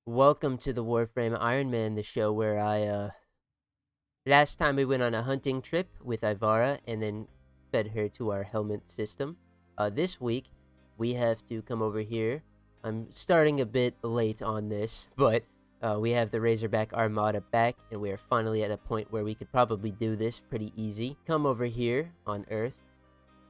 Welcome to the Warframe Iron Man, the show where last time we went on a hunting trip with Ivara and then fed her to our helmet system. This week, we have to come over here. I'm starting a bit late on this, but we have the Razorback armada back, and we are finally at a point where we could probably do this pretty easy. Come over here on Earth.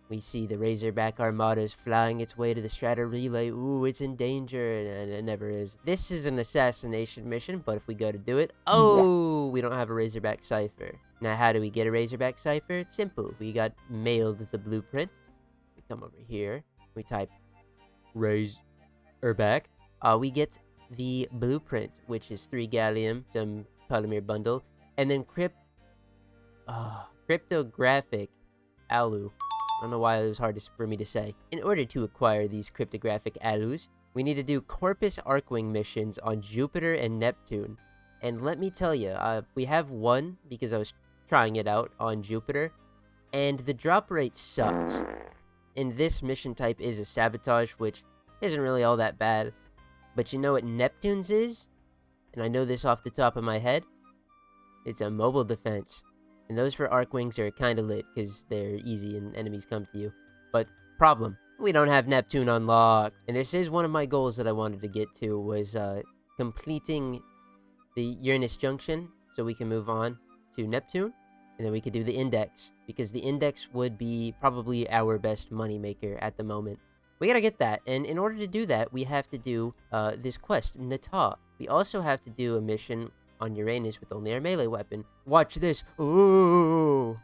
We see the Razorback armada is flying its way to the strata relay. Ooh, it's in danger, and it never is. This is an assassination mission, but if we go to do it, we don't have a Razorback cipher. Now, how do we get a Razorback cipher? It's simple. We got mailed the blueprint. We come over here. We type Razorback. We get the blueprint, which is 3 gallium, some polymer bundle, and then cryptographic aloo. I don't know why it was hard for me to say. In order to acquire these cryptographic aloos, we need to do Corpus Arcwing missions on Jupiter and Neptune. And let me tell you, we have one because I was trying it out on Jupiter, and the drop rate sucks. And this mission type is a sabotage, which isn't really all that bad. But you know what Neptune's is? And I know this off the top of my head. It's a mobile defense. And those for Arcwings are kind of lit, because they're easy and enemies come to you. But, problem, we don't have Neptune unlocked. And this is one of my goals that I wanted to get to, was completing the Uranus Junction, so we can move on to Neptune. And then we could do the Index, because the Index would be probably our best moneymaker at the moment. We gotta get that, and in order to do that, we have to do this quest, Natah. We also have to do a mission on Uranus with only our melee weapon. Watch this. Ooh.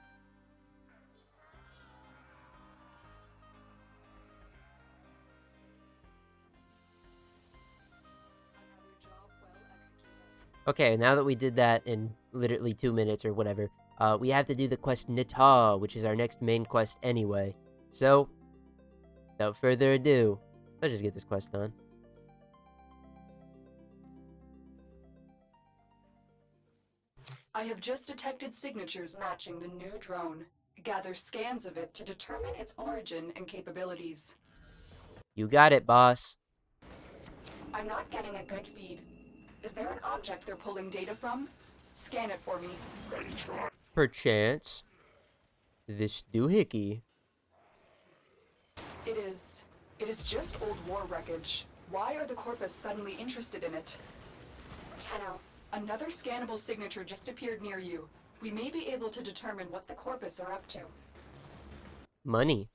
Okay, now that we did that in literally 2 minutes or whatever, we have to do the quest Natah, which is our next main quest anyway. So, without further ado, let's just get this quest done. I have just detected signatures matching the new drone. Gather scans of it to determine its origin and capabilities. You got it, boss. I'm not getting a good feed. Is there an object they're pulling data from? Scan it for me. Perchance, this doohickey. It is just old war wreckage. Why are the Corpus suddenly interested in it? TENNO, another scannable signature just appeared near you. We may be able to determine what the Corpus are up to. Money.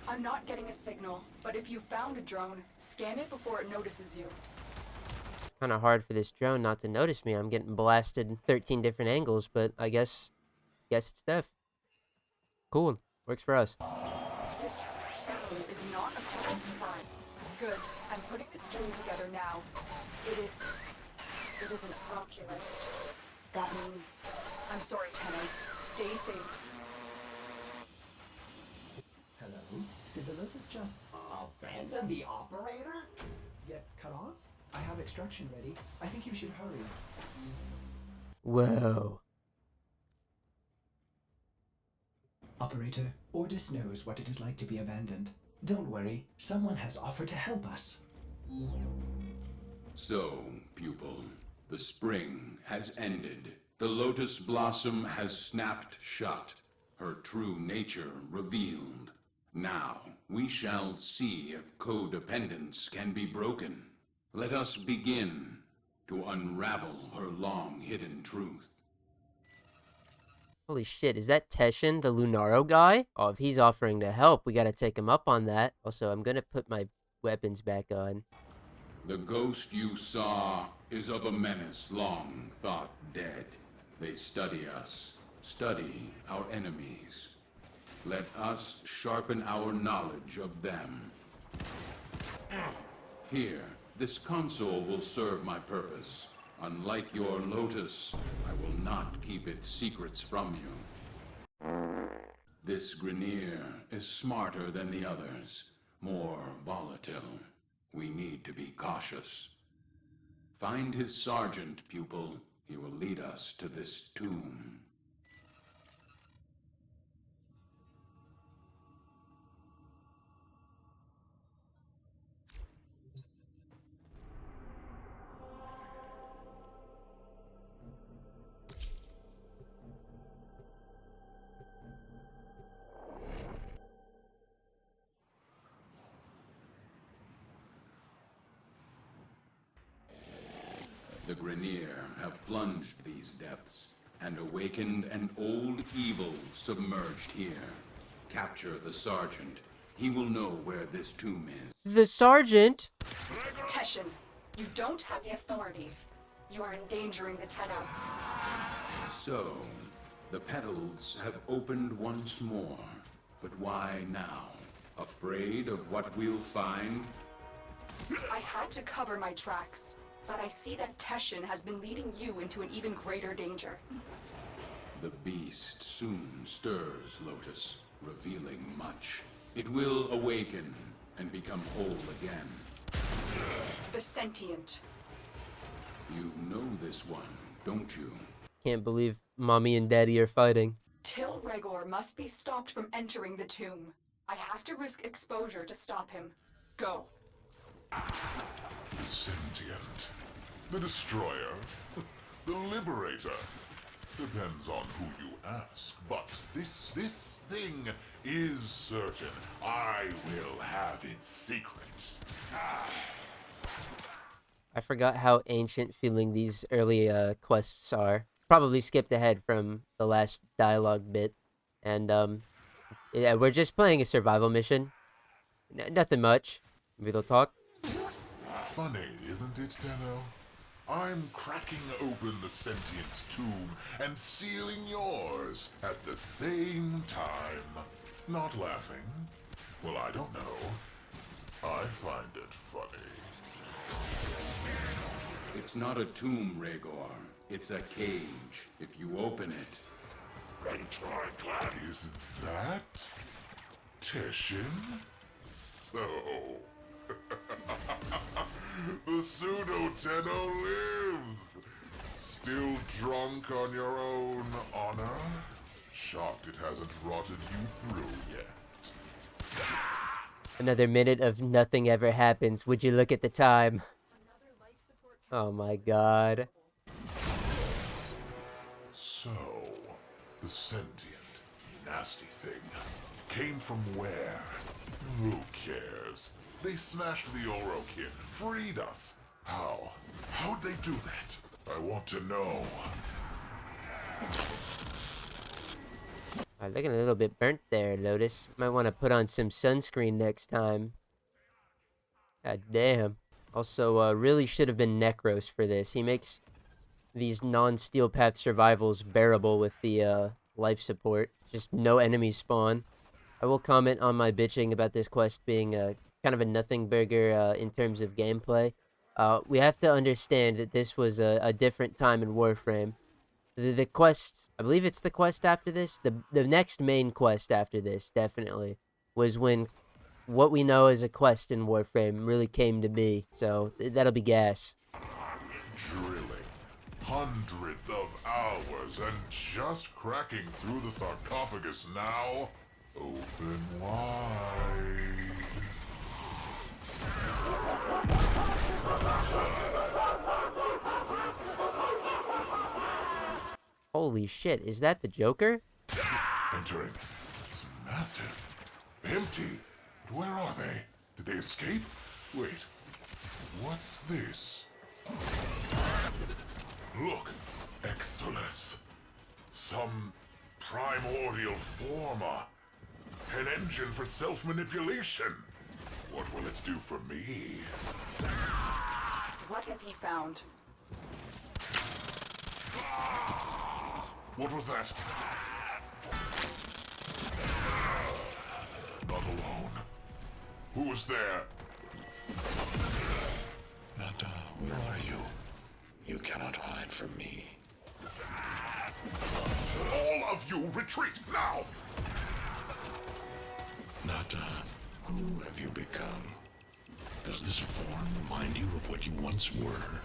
I'm not getting a signal, but if you found a drone, scan it before it notices you. It's kind of hard for this drone not to notice me. I'm getting blasted in 13 different angles, but I guess it's Steph. Cool. Works for us. This drone is not a Corpus design. Good. I'm putting this drone together now. It is an oculist. That means... I'm sorry, TENNO. Stay safe. Hello? Did the Lotus just abandon the operator? Get cut off? I have extraction ready. I think you should hurry. Whoa. Operator, Ordis knows what it is like to be abandoned. Don't worry, someone has offered to help us. So, pupil, the spring has ended. The lotus blossom has snapped shut, her true nature revealed. Now, we shall see if codependence can be broken. Let us begin to unravel her long-hidden truth. Holy shit, is that Teshin, the Lunaro guy? Oh, if he's offering to help, we gotta take him up on that. Also, I'm gonna put my weapons back on. The ghost you saw is of a menace long thought dead. They study us, study our enemies. Let us sharpen our knowledge of them. Here, this console will serve my purpose. Unlike your lotus, I will not keep its secrets from you. This Grineer is smarter than the others, more volatile. We need to be cautious. Find his sergeant, pupil. He will lead us to this tomb. The Grineer have plunged these depths and awakened an old evil submerged here. Capture the Sergeant. He will know where this tomb is. The Sergeant? Teshin, you don't have the authority. You are endangering the TENNO. So, the petals have opened once more. But why now? Afraid of what we'll find? I had to cover my tracks, but I see that Teshin has been leading you into an even greater danger. The beast soon stirs, Lotus, revealing much. It will awaken and become whole again. The sentient. You know this one, don't you? Can't believe Mommy and Daddy are fighting. Till Regor must be stopped from entering the tomb. I have to risk exposure to stop him. Go. The sentient. The destroyer. The liberator. Depends on who you ask. But this thing is certain. I will have its secret. I forgot how ancient feeling these early quests are. Probably skipped ahead from the last dialogue bit. And yeah, we're just playing a survival mission. Nothing much. Maybe they'll talk. Funny, isn't it, TENNO? I'm cracking open the sentient's tomb and sealing yours at the same time. Not laughing? Well, I don't know. I find it funny. It's not a tomb, Regor. It's a cage. If you open it... Is that Teshin? So... the pseudo-TENNO lives! Still drunk on your own honor? Shocked it hasn't rotted you through yet. Another minute of nothing ever happens. Would you look at the time? Oh my god. So, the sentient, nasty thing, came from where? Who cares? They smashed the Oro Kid, freed us. How? How'd they do that? I want to know. Looking a little bit burnt there, Lotus. Might want to put on some sunscreen next time. God damn. Also, really should have been Necros for this. He makes these non-steel path survivals bearable with the life support. Just no enemies spawn. I will comment on my bitching about this quest being kind of a nothing burger in terms of gameplay. We have to understand that this was a different time in Warframe. The quest, I believe it's the quest after this, the next main quest after this, definitely, was when what we know as a quest in Warframe really came to be. So that'll be gas. Drilling. Hundreds of hours and just cracking through the sarcophagus now. Open wide. Holy shit, is that the Joker? Entering. It's massive. Empty. But where are they? Did they escape? Wait. What's this? Look. Exolus. Some primordial Forma. An engine for self-manipulation. What will it do for me? What has he found? What was that? Not alone. Who was there? Natah, where are you? You cannot hide from me. All of you, retreat now! Natah, who have you become? Does this form remind you of what you once were?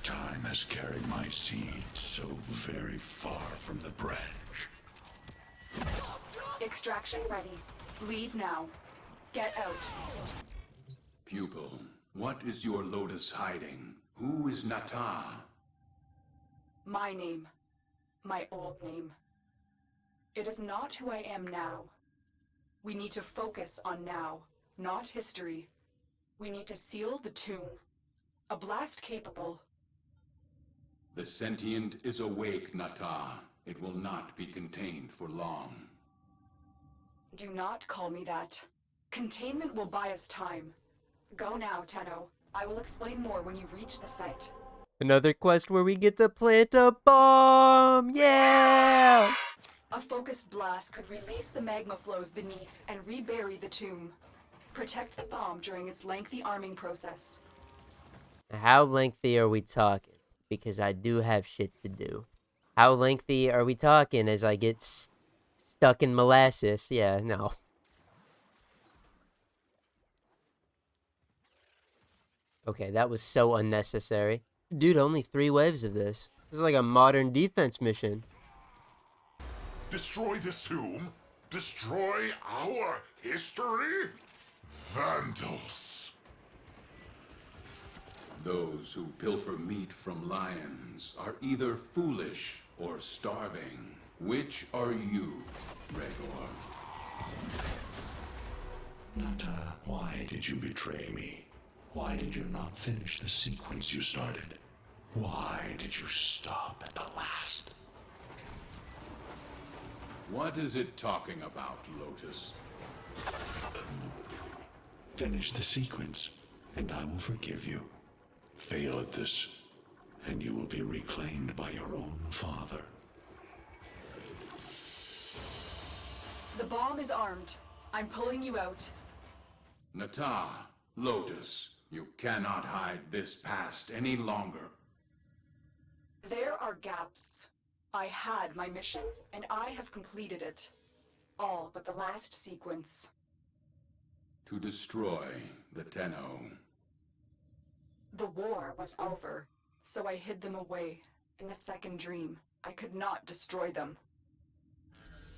Time has carried my seed so very far from the branch. Extraction ready. Leave now. Get out. Pupil, what is your Lotus hiding? Who is Natah? My name. My old name. It is not who I am now. We need to focus on now, not history. We need to seal the tomb. A blast capable The sentient is awake, Natah. It will not be contained for long. Do not call me that. Containment will buy us time. Go now, Tenno. I will explain more when you reach the site. Another quest where we get to plant a bomb! Yeah! A focused blast could release the magma flows beneath and rebury the tomb. Protect the bomb during its lengthy arming process. How lengthy are we talking? Because I do have shit to do. How lengthy are we talking as I get stuck in molasses? Yeah, no. Okay, that was so unnecessary. Dude, only 3 waves of this. This is like a modern defense mission. Destroy this tomb? Destroy our history? Vandals! Those who pilfer meat from lions are either foolish or starving. Which are you, Gregor? Natah, why did you betray me? Why did you not finish the sequence you started? Why did you stop at the last? What is it talking about, Lotus? Finish the sequence, and I will forgive you. Fail at this, and you will be reclaimed by your own father. The bomb is armed. I'm pulling you out. Natah, Lotus, you cannot hide this past any longer. There are gaps. I had my mission, and I have completed it. All but the last sequence. To destroy the TENNO. The war was over, so I hid them away. In the second dream, I could not destroy them.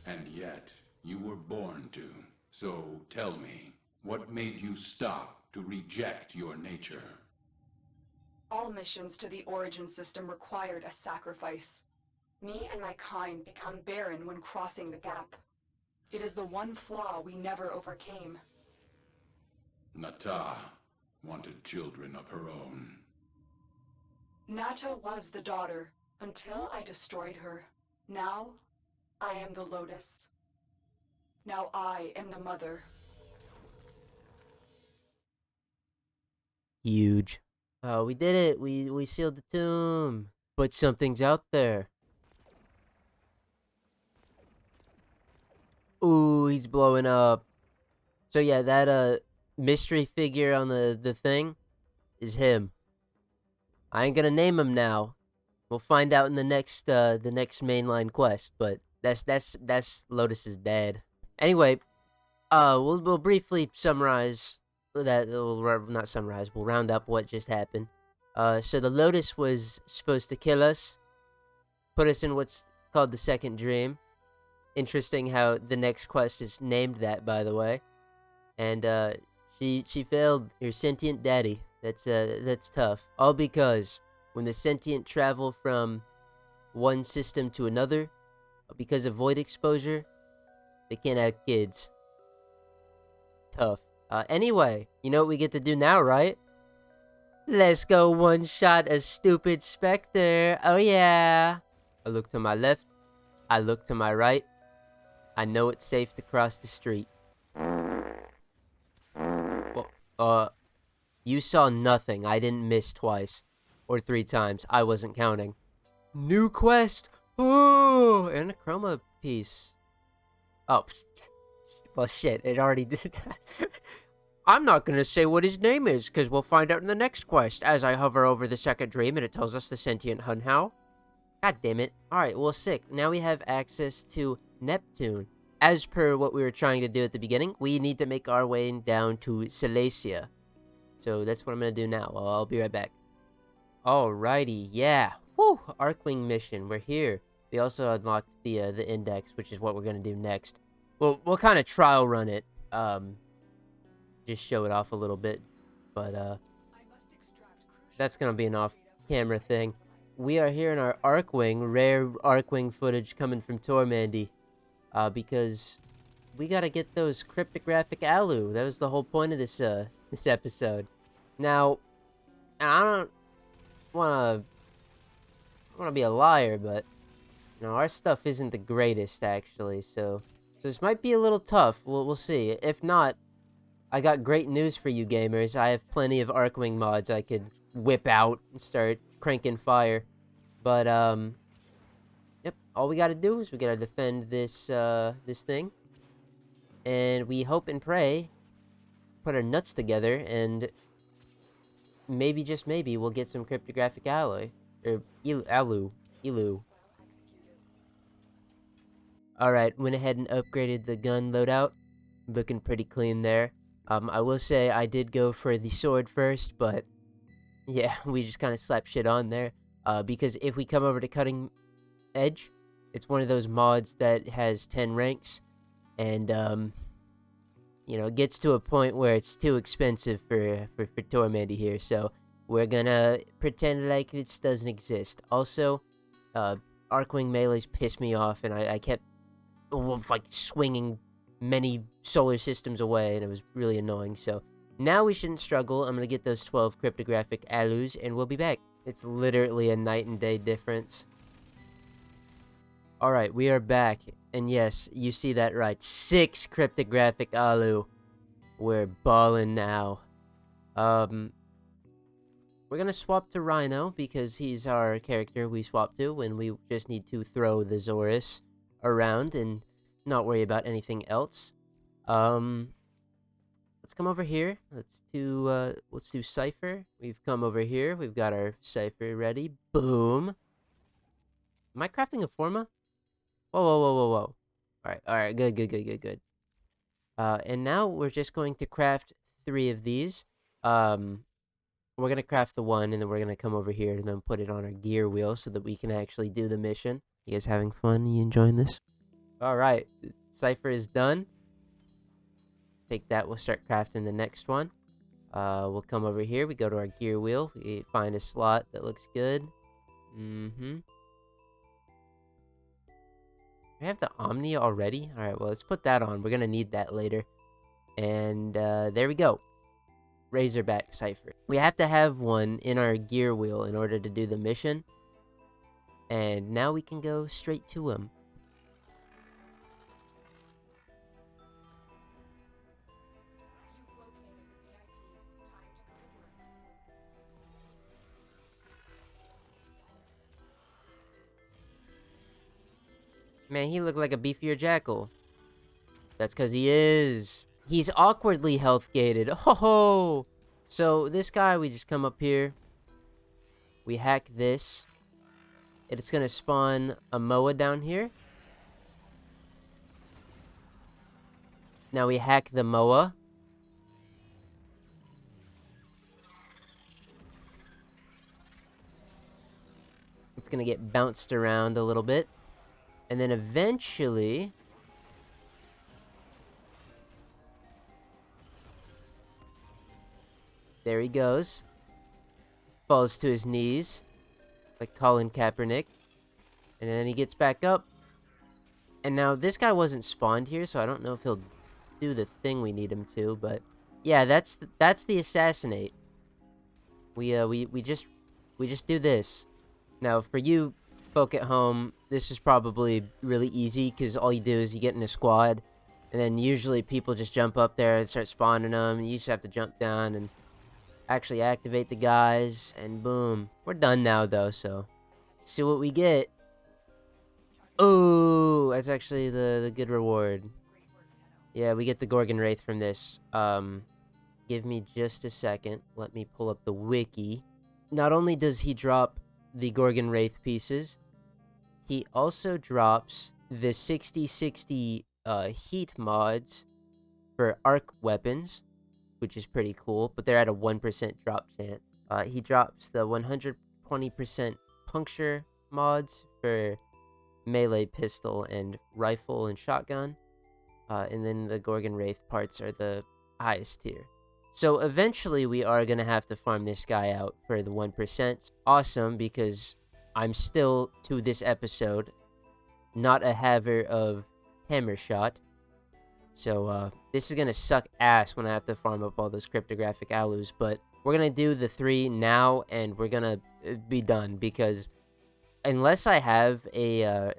And yet, you were born to. So tell me, what made you stop to reject your nature? All missions to the Origin system required a sacrifice. Me and my kind become barren when crossing the gap. It is the one flaw we never overcame. Natah wanted children of her own. Natah was the daughter, until I destroyed her. Now, I am the Lotus. Now I am the mother. Huge. Oh, we did it. We sealed the tomb. But something's out there. Ooh, he's blowing up. So yeah, that mystery figure on the thing is him. I ain't gonna name him now. We'll find out in the next mainline quest, but that's Lotus's dad. Anyway, we'll briefly summarize that. Not summarize. We'll round up what just happened. So the Lotus was supposed to kill us, put us in what's called the second dream. Interesting how the next quest is named that, by the way. And she failed her sentient daddy. That's tough. All because when the sentient travel from one system to another, because of void exposure, they can't have kids. Tough. Anyway, you know what we get to do now, right? Let's go one-shot a stupid specter. Oh yeah. I look to my left. I look to my right. I know it's safe to cross the street. Well, you saw nothing. I didn't miss twice. Or 3 times. I wasn't counting. New quest! Oh! And a chroma piece. Oh. Well, shit. It already did that. I'm not going to say what his name is, because we'll find out in the next quest, as I hover over the second dream and it tells us the sentient Hunhow. God damn it. Alright, well, sick. Now we have access to Neptune. As per what we were trying to do at the beginning, we need to make our way down to Silesia. So that's what I'm going to do now. I'll be right back. Alrighty, yeah. Whew, Archwing mission. We're here. We also unlocked the index, which is what we're going to do next. Well, we'll kind of trial run it. Just show it off a little bit. But, that's going to be an off-camera thing. We are here in our Archwing, rare Archwing footage coming from Tormandee. Because we gotta get those cryptographic aloo. That was the whole point of this episode. Now, I don't wanna don't want to be a liar, but you know, our stuff isn't the greatest actually. So this might be a little tough. We'll see. If not, I got great news for you gamers. I have plenty of Arcwing mods I could whip out and start cranking fire. But yep. All we gotta do is we gotta defend this this thing, and we hope and pray, put our nuts together, and maybe, just maybe, we'll get some cryptographic alloy. Or aloo. Alright, went ahead and upgraded the gun loadout. Looking pretty clean there. I will say I did go for the sword first, but yeah, we just kind of slapped shit on there. Because if we come over to Cutting Edge, it's one of those mods that has 10 ranks, and you know, it gets to a point where it's too expensive for Tormandee here, so we're gonna pretend like this doesn't exist. Also, Arcwing melees piss me off, and I kept like swinging many solar systems away, and it was really annoying. So now we shouldn't struggle. I'm gonna get those 12 cryptographic aloos, and we'll be back. It's literally a night and day difference. Alright, we are back, and yes, you see that right. 6 cryptographic aloo. We're ballin' now. We're gonna swap to Rhino, because he's our character we swap to when we just need to throw the Zorus around and not worry about anything else. Let's come over here. Let's do Cypher. We've come over here. We've got our Cypher ready. Boom. Am I crafting a Forma? Whoa. Alright, good. And now we're just going to craft 3 of these. We're gonna craft the one, and then we're gonna come over here and then put it on our gear wheel so that we can actually do the mission. You guys having fun? You enjoying this? Alright, Cypher is done. Take that, we'll start crafting the next one. We'll come over here, we go to our gear wheel, we find a slot that looks good. We have the Omni already? Alright, well, let's put that on. We're gonna need that later. And there we go. Razorback Cypher. We have to have one in our gear wheel in order to do the mission. And now we can go straight to him. Man, he looked like a beefier jackal. That's because he is. He's awkwardly health gated. Oh, so this guy, we just come up here. We hack this. It's gonna spawn a Moa down here. Now we hack the Moa. It's gonna get bounced around a little bit. And then eventually... there he goes. Falls to his knees. Like Colin Kaepernick. And then he gets back up. And now this guy wasn't spawned here, so I don't know if he'll do the thing we need him to, but... yeah, that's the assassinate. We just do this. Now, for you folk at home, this is probably really easy, because all you do is you get in a squad, and then usually people just jump up there and start spawning them. You just have to jump down and actually activate the guys, and boom. We're done now, though, so let's see what we get. Oh, that's actually the good reward. Yeah, we get the Gorgon Wraith from this. Give me just a second. Let me pull up the wiki. Not only does he drop the Gorgon Wraith pieces, he also drops the 60/60 heat mods for arc weapons, which is pretty cool, but they're at a 1% drop chance. He drops the 120% puncture mods for melee pistol and rifle and shotgun. And then the Gorgon Wraith parts are the highest tier. So eventually we are going to have to farm this guy out for the 1%. Awesome, because I'm still, to this episode, not a haver of hammer shot. So this is going to suck ass when I have to farm up all those cryptographic aloos. But we're going to do the 3 now, and we're going to be done, because unless I have a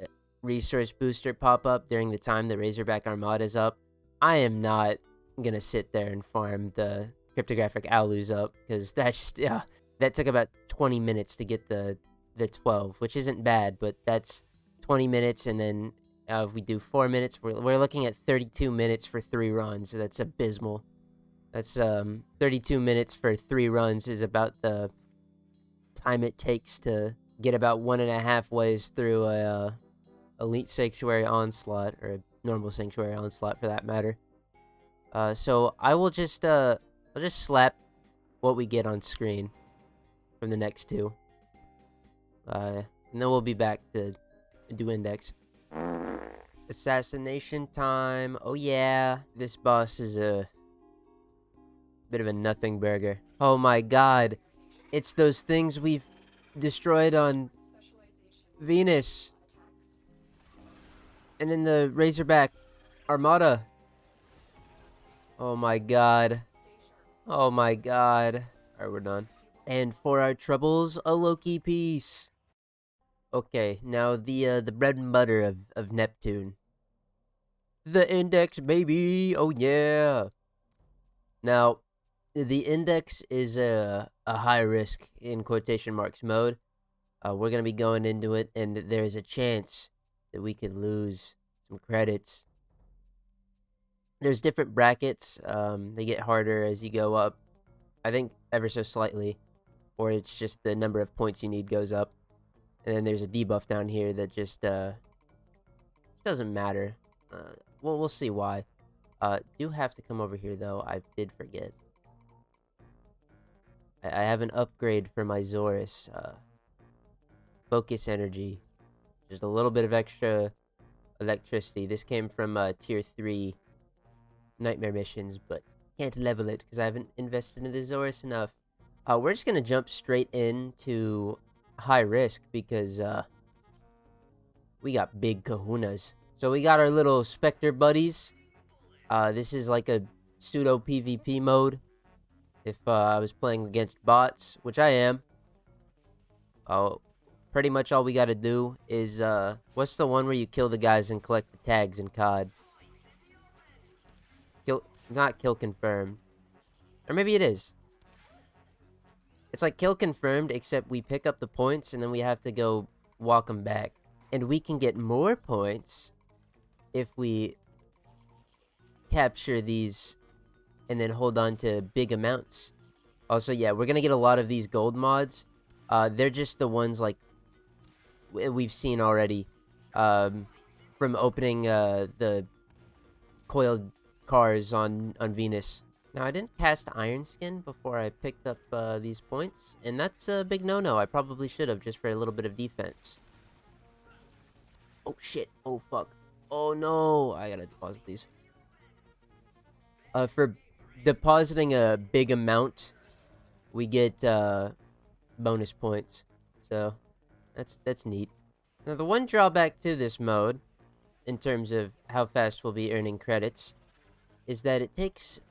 resource booster pop up during the time the Razorback Armada is up, I am not gonna sit there and farm the cryptographic aloos up, because that's just, yeah, that took about 20 minutes to get the 12, which isn't bad, but that's 20 minutes, and then if we do 4 minutes, we're looking at 32 minutes for 3 runs. So that's abysmal. That's 32 minutes for 3 runs is about the time it takes to get about 1.5 ways through a elite sanctuary onslaught, or a normal sanctuary onslaught for that matter. So I will just I'll just slap what we get on screen from the next 2, and then we'll be back to do index. Assassination time. Oh yeah, this boss is a bit of a nothing burger. Oh my god, it's those things we've destroyed on Venus and in the Razorback Armada. Oh my god. Oh my god. Alright, we're done. And for our troubles, a Loki piece. Okay, now the bread and butter of Neptune. The index, baby! Oh yeah! Now, the index is a high risk, in quotation marks, mode. We're gonna be going into it, and there's a chance that we could lose some credits. There's different brackets. They get harder as you go up. I think ever so slightly, or it's just the number of points you need goes up. And then there's a debuff down here that just doesn't matter. We'll see why. Do have to come over here though. I did forget. I have an upgrade for my Zorus. Focus energy. Just a little bit of extra electricity. This came from tier 3 nightmare missions, but can't level it because I haven't invested in the Zorus enough. We're just gonna jump straight into high risk because we got big kahunas. So we got our little Spectre buddies. This is like a pseudo PvP mode. If I was playing against bots, which I am, pretty much all we gotta do is what's the one where you kill the guys and collect the tags in COD? Not kill confirmed, or maybe it is. It's like kill confirmed, except we pick up the points and then we have to go walk them back, and we can get more points if we capture these and then hold on to big amounts. Also, yeah, we're gonna get a lot of these gold mods. They're just the ones like we've seen already from opening the coiled cars on Venus. Now, I didn't cast Iron Skin before I picked up these points, and that's a big no-no. I probably should have, just for a little bit of defense. Oh shit, oh fuck, oh no, I gotta deposit these. For depositing a big amount, we get bonus points, so that's neat. Now, the one drawback to this mode, in terms of how fast we'll be earning credits, is that it takes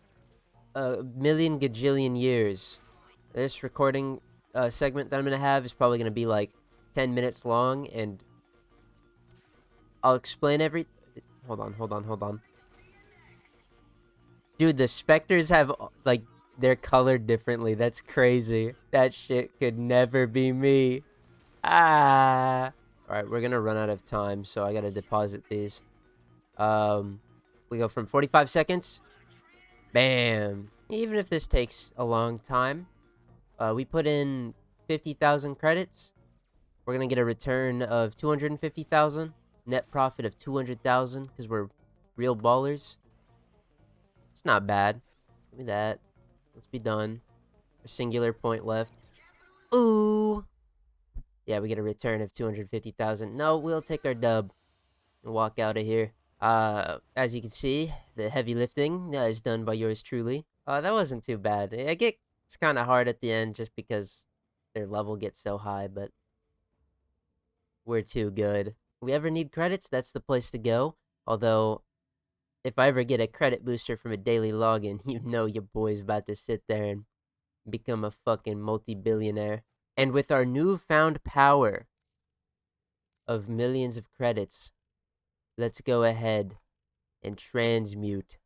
a million gajillion years. This recording segment that I'm gonna have is probably gonna be like 10 minutes long, and I'll explain every... Hold on. Dude, the Spectres have, like, they're colored differently. That's crazy. That shit could never be me. Ah! Alright, we're gonna run out of time, so I gotta deposit these. We go from 45 seconds. Bam! Even if this takes a long time, we put in 50,000 credits. We're gonna get a return of 250,000. Net profit of 200,000, because we're real ballers. It's not bad. Give me that. Let's be done. A singular point left. Ooh! Yeah, we get a return of 250,000. No, we'll take our dub and walk out of here. As you can see, the heavy lifting is done by yours truly. That wasn't too bad. It's kind of hard at the end just because their level gets so high, but we're too good. If we ever need credits, that's the place to go. Although, if I ever get a credit booster from a daily login, you know your boy's about to sit there and become a fucking multi-billionaire. And with our newfound power, of millions of credits, let's go ahead and transmute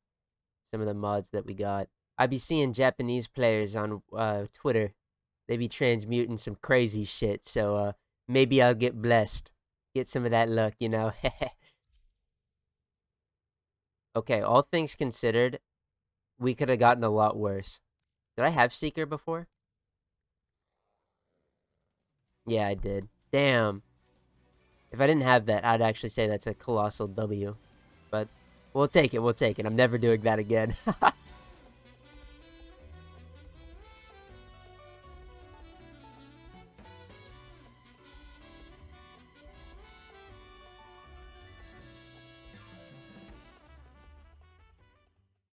some of the mods that we got. I be seeing Japanese players on Twitter. They be transmuting some crazy shit, so maybe I'll get blessed. Get some of that luck, you know? Okay, all things considered, we could have gotten a lot worse. Did I have Seeker before? Yeah, I did. Damn. If I didn't have that, I'd actually say that's a colossal W. But we'll take it, we'll take it. I'm never doing that again.